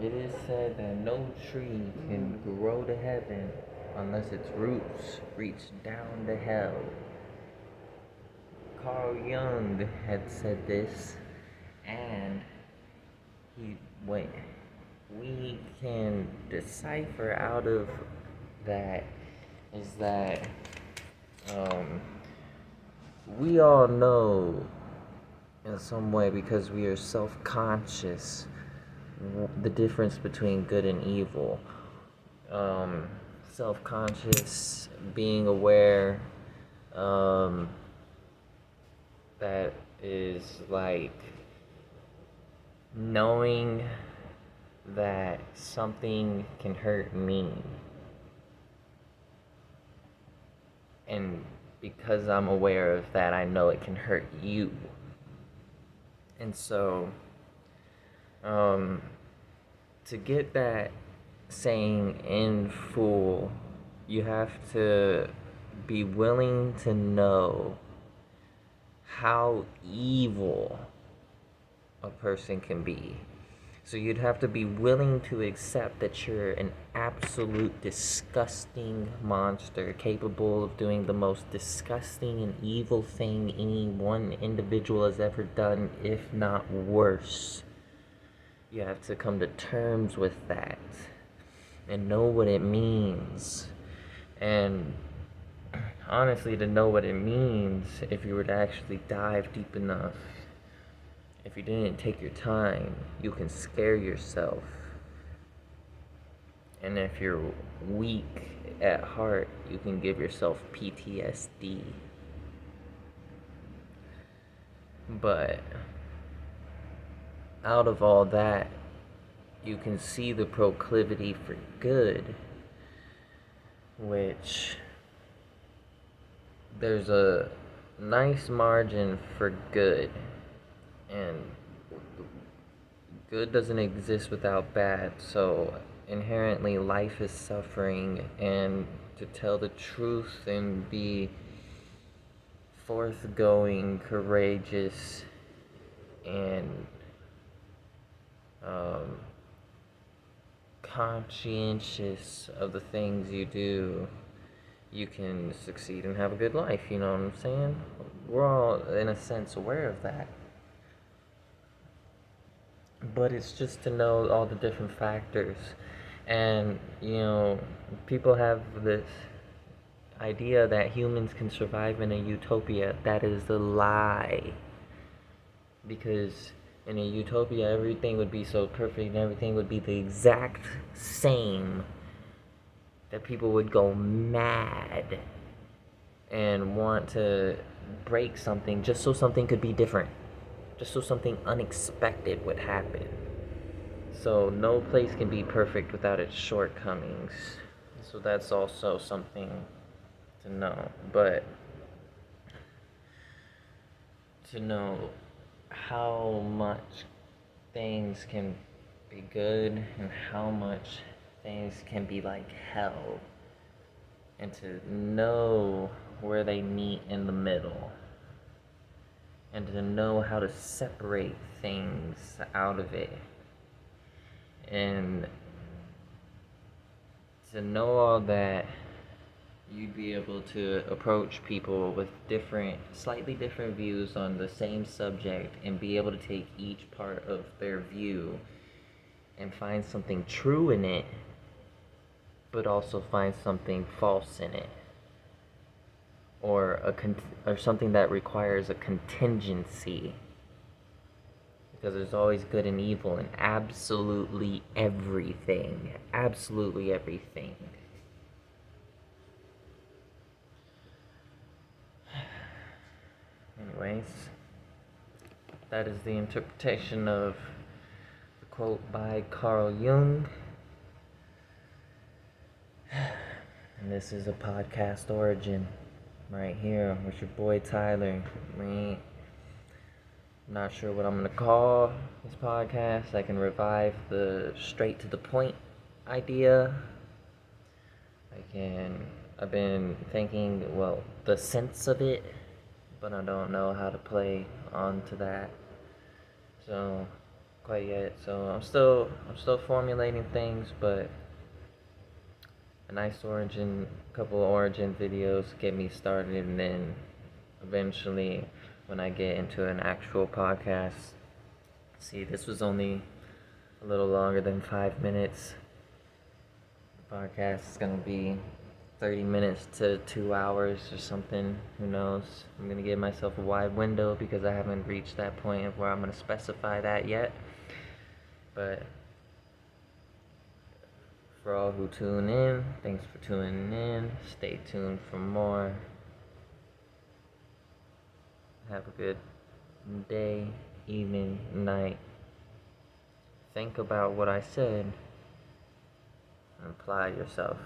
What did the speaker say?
It is said that no tree can grow to heaven unless its roots reach down to hell. Carl Jung had said this, and he went. We can decipher out of that is that um, we all know in some way, because we are self-conscious, the difference between good and evil. um, Self-conscious, being aware, um, that is like knowing that something can hurt me, and because I'm aware of that, I know it can hurt you. And so, um, to get that saying in full, you have to be willing to know how evil a person can be. So you'd have to be willing to accept that you're an absolute disgusting monster, capable of doing the most disgusting and evil thing any one individual has ever done, if not worse. You have to come to terms with that and know what it means. And honestly, to know what it means, if you were to actually dive deep enough, if you didn't take your time, you can scare yourself. And if you're weak at heart, you can give yourself PTSD. But out of all that, you can see the proclivity for good, which there's a nice margin for good, and good doesn't exist without bad. So inherently life is suffering, and to tell the truth and be forthgoing, courageous, and um, conscientious of the things you do, you can succeed and have a good life. You know what I'm saying? We're all, in a sense, aware of that. But it's just to know all the different factors. And, people have this idea that humans can survive in a utopia. That is a lie. Because in a utopia, everything would be so perfect and everything would be the exact same that people would go mad and want to break something just so something could be different, just so something unexpected would happen. So no place can be perfect without its shortcomings. So that's also something to know. But to know how much things can be good and how much things can be like hell, and to know where they meet in the middle, and to know how to separate things out of it, and to know all that, you'd be able to approach people with slightly different views on the same subject, and be able to take each part of their view and find something true in it, but also find something false in it, or or something that requires a contingency, because there's always good and evil in absolutely everything. Absolutely everything. Anyways, that is the interpretation of the quote by Carl Jung. And this is a podcast origin right here with your boy Tyler. Not sure what I'm gonna call this podcast. I can revive the straight to the point idea. I've been thinking, the sense of it, but I don't know how to play onto that. So quite yet. So I'm still formulating things, but a nice origin, couple of origin videos get me started, and then eventually, when I get into an actual podcast, see, this was only a little longer than 5 minutes. The podcast is gonna be 30 minutes to 2 hours or something. Who knows? I'm gonna give myself a wide window because I haven't reached that point of where I'm gonna specify that yet. But for all who tune in, thanks for tuning in. Stay tuned for more. Have a good day, evening, night. Think about what I said and apply yourself.